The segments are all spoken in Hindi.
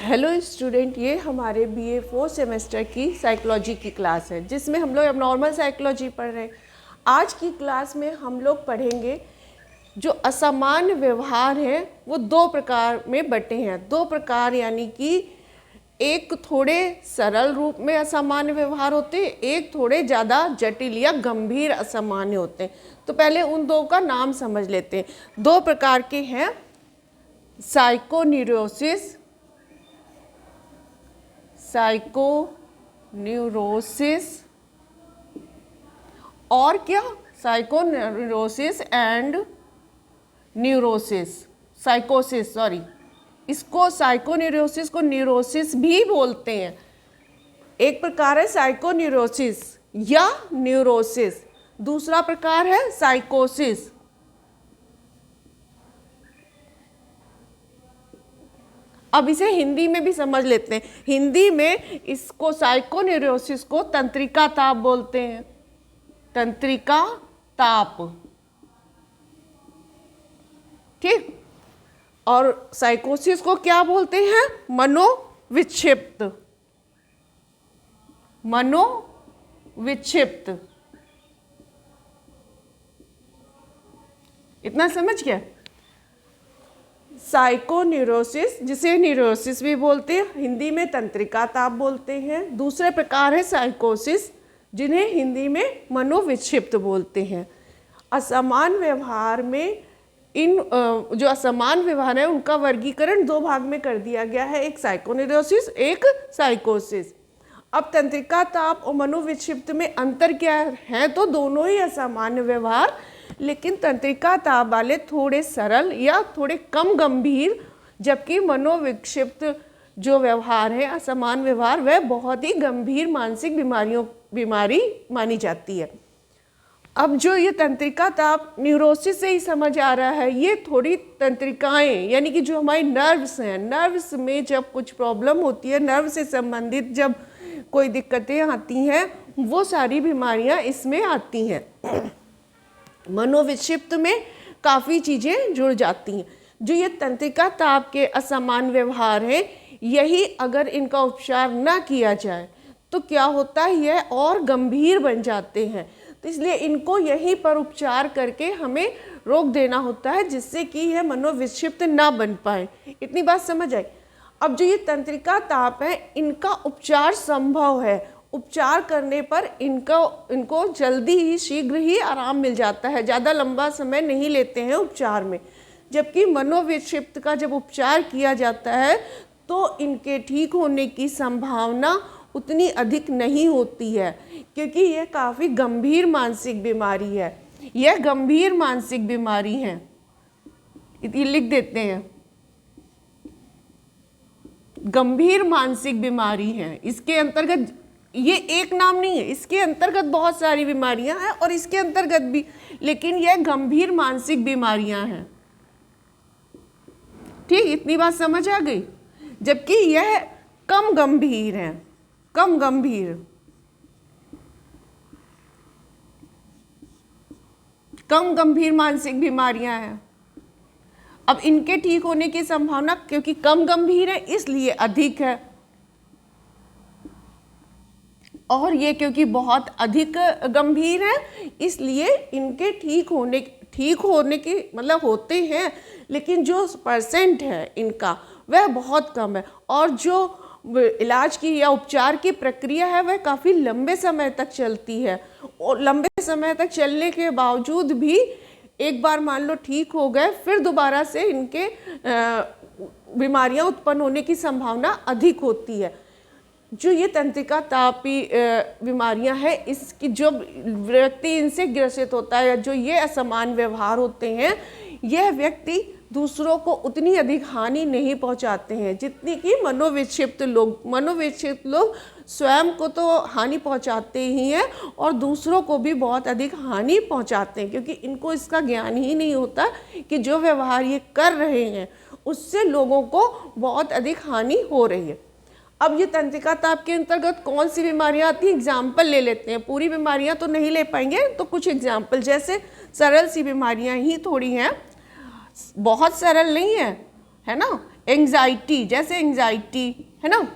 हेलो स्टूडेंट, ये हमारे बीए 4 सेमेस्टर की साइकोलॉजी की क्लास है जिसमें हम लोग अब नॉर्मल साइकोलॉजी पढ़ रहे हैं। आज की क्लास में हम लोग पढ़ेंगे जो असामान्य व्यवहार हैं वो दो प्रकार में बटे हैं। दो प्रकार यानी कि एक थोड़े सरल रूप में असामान्य व्यवहार होते हैं, एक थोड़े ज़्यादा जटिल या गंभीर असामान्य होते हैं। तो पहले उन दो का नाम समझ लेते हैं। दो प्रकार के हैं, साइकोन्यूरोसिस और क्या, साइकोन्यूरोसिस एंड साइकोसिस, इसको साइकोन्यूरोसिस को न्यूरोसिस भी बोलते हैं। एक प्रकार है साइकोन्यूरोसिस या न्यूरोसिस, दूसरा प्रकार है साइकोसिस। अब इसे हिंदी में भी समझ लेते हैं। हिंदी में इसको साइकोन्यूरोसिस को तंत्रिका ताप बोलते हैं, तंत्रिका ताप, ठीक। और साइकोसिस को क्या बोलते हैं? मनोविक्षिप्त। इतना समझ गया? साइकोन्यूरोसिस, जिसे न्यूरोसिस भी बोलते हैं, हिंदी में तंत्रिका ताप बोलते हैं। दूसरे प्रकार है साइकोसिस, जिन्हें हिंदी में मनोविक्षिप्त बोलते हैं। असमान व्यवहार में इन जो असमान व्यवहार है उनका वर्गीकरण दो भाग में कर दिया गया है, एक साइकोन्यूरोसिस, एक साइकोसिस। अब तंत्रिका ताप और मनोविक्षिप्त में अंतर क्या है? तो दोनों ही असामान्य व्यवहार, लेकिन तंत्रिका ताप वाले थोड़े सरल या थोड़े कम गंभीर, जबकि मनोविक्षिप्त जो व्यवहार है, असमान व्यवहार, वह बहुत ही गंभीर मानसिक बीमारी मानी जाती है। अब जो ये तंत्रिका ताप न्यूरोसिस से ही समझ आ रहा है, ये थोड़ी तंत्रिकाएं यानी कि जो हमारी नर्व्स हैं, नर्व्स में जब कुछ प्रॉब्लम होती है, नर्व से संबंधित जब कोई दिक्कतें आती हैं, वो सारी बीमारियां इसमें आती हैं। मनोविक्षिप्त में काफ़ी चीज़ें जुड़ जाती हैं। जो ये तंत्रिका ताप के असामान्य व्यवहार हैं, यही अगर इनका उपचार ना किया जाए तो क्या होता है, यह और गंभीर बन जाते हैं। तो इसलिए इनको यहीं पर उपचार करके हमें रोक देना होता है, जिससे कि यह मनोविक्षिप्त ना बन पाए। इतनी बात समझ आई? अब जो ये तंत्रिका ताप है, इनका उपचार संभव है। उपचार करने पर इनको जल्दी ही, शीघ्र ही आराम मिल जाता है, ज़्यादा लंबा समय नहीं लेते हैं उपचार में। जबकि मनोविक्षिप्त का जब उपचार किया जाता है तो इनके ठीक होने की संभावना उतनी अधिक नहीं होती है, क्योंकि यह काफ़ी गंभीर मानसिक बीमारी है। यह गंभीर मानसिक बीमारी है, ये लिख देते हैं, गंभीर मानसिक बीमारी है। इसके अंतर्गत ये एक नाम नहीं है, इसके अंतर्गत बहुत सारी बीमारियां हैं और इसके अंतर्गत भी, लेकिन यह गंभीर मानसिक बीमारियां हैं, ठीक। इतनी बात समझ आ गई? जबकि यह कम गंभीर है, कम गंभीर मानसिक बीमारियां हैं। अब इनके ठीक होने की संभावना, क्योंकि कम गंभीर है इसलिए अधिक है, और ये क्योंकि बहुत अधिक गंभीर है इसलिए इनके ठीक होने की मतलब होते हैं, लेकिन जो परसेंट है इनका वह बहुत कम है। और जो इलाज की या उपचार की प्रक्रिया है वह काफ़ी लंबे समय तक चलती है, और लंबे समय तक चलने के बावजूद भी एक बार मान लो ठीक हो गए, फिर दोबारा से इनके बीमारियां उत्पन्न होने की संभावना अधिक होती है। जो ये तंत्रिका तापी बीमारियां हैं, इसकी जो व्यक्ति इनसे ग्रसित होता है, जो ये असमान व्यवहार होते हैं, यह व्यक्ति दूसरों को उतनी अधिक हानि नहीं पहुंचाते हैं जितनी कि मनोविक्षिप्त लोग स्वयं को तो हानि पहुंचाते ही हैं और दूसरों को भी बहुत अधिक हानि पहुंचाते हैं, क्योंकि इनको इसका ज्ञान ही नहीं होता कि जो व्यवहार ये कर रहे हैं उससे लोगों को बहुत अधिक हानि हो रही है। अब ये तंत्रिका ताप के अंतर्गत कौन सी बीमारियां आती हैं, एग्जाम्पल ले लेते हैं। पूरी बीमारियां तो नहीं ले पाएंगे, तो कुछ एग्जाम्पल, जैसे सरल सी बीमारियां ही थोड़ी हैं, बहुत सरल नहीं है, है ना। एंजाइटी, जैसे एंजाइटी है ना,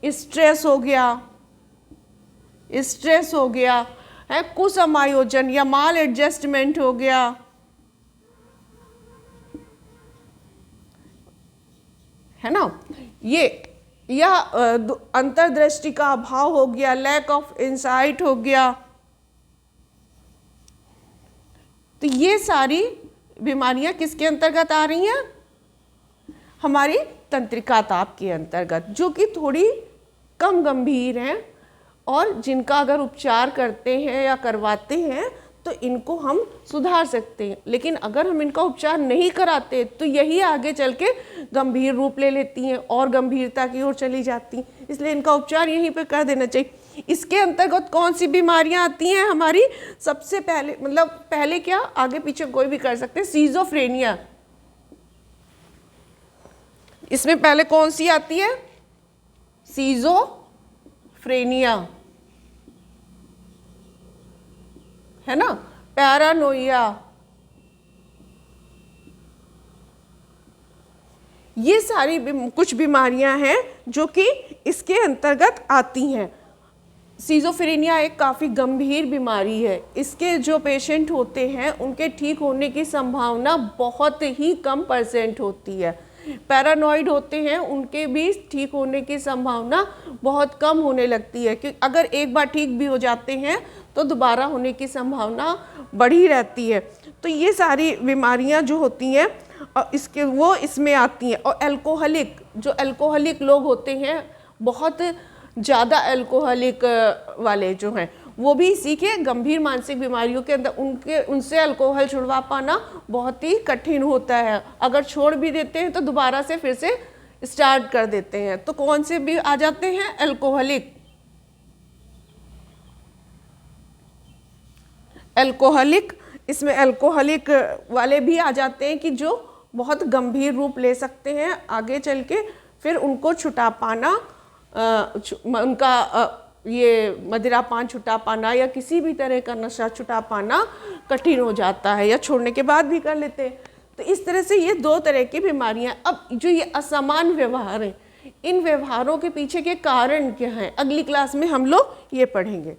स्ट्रेस हो गया, स्ट्रेस हो गया है, कुसमायोजन या माल एडजस्टमेंट हो गया, है ना, ये या अंतर्दृष्टि का अभाव हो गया, लैक ऑफ इंसाइट हो गया। तो ये सारी बीमारियां किसके अंतर्गत आ रही हैं? हमारी तंत्रिका ताप के अंतर्गत, जो कि थोड़ी कम गंभीर हैं और जिनका अगर उपचार करते हैं या करवाते हैं तो इनको हम सुधार सकते हैं। लेकिन अगर हम इनका उपचार नहीं कराते तो यही आगे चल के गंभीर रूप ले लेती हैं और गंभीरता की ओर चली जाती हैं। इसलिए इनका उपचार यहीं पे कर देना चाहिए। इसके अंतर्गत कौन सी बीमारियां आती हैं हमारी? सबसे पहले, मतलब पहले क्या, आगे पीछे कोई भी कर सकते हैं, सीजोफ्रेनिया। इसमें पहले कौन सी आती है? सीजोफ्रेनिया, है ना, पैरानोइया। ये सारी कुछ बीमारियां हैं जो कि इसके अंतर्गत आती हैं। सीजोफ्रेनिया एक काफ़ी गंभीर बीमारी है। इसके जो पेशेंट होते हैं उनके ठीक होने की संभावना बहुत ही कम % होती है। पैरानॉइड होते हैं उनके भी ठीक होने की संभावना बहुत कम होने लगती है, क्योंकि अगर एक बार ठीक भी हो जाते हैं तो दोबारा होने की संभावना बढ़ी रहती है। तो ये सारी बीमारियां जो होती हैं और वो इसमें आती हैं। और अल्कोहलिक, जो अल्कोहलिक लोग होते हैं, बहुत ज़्यादा अल्कोहलिक वाले जो हैं, वो भी इसी के गंभीर मानसिक बीमारियों के अंदर उनसे अल्कोहल छुड़वा पाना बहुत ही कठिन होता है। अगर छोड़ भी देते हैं तो दोबारा से फिर से स्टार्ट कर देते हैं। तो कौन से भी आ जाते हैं? अल्कोहलिक। इसमें अल्कोहलिक वाले भी आ जाते हैं कि जो बहुत गंभीर रूप ले सकते हैं आगे चल के, फिर उनको छुटा पाना, उनका ये मदिरापान छुटा पाना या किसी भी तरह का नशा छुटा पाना कठिन हो जाता है, या छोड़ने के बाद भी कर लेते हैं। तो इस तरह से ये 2 तरह की बीमारियां। अब जो ये असमान व्यवहार हैं, इन व्यवहारों के पीछे के कारण क्या हैं, अगली क्लास में हम लोग ये पढ़ेंगे।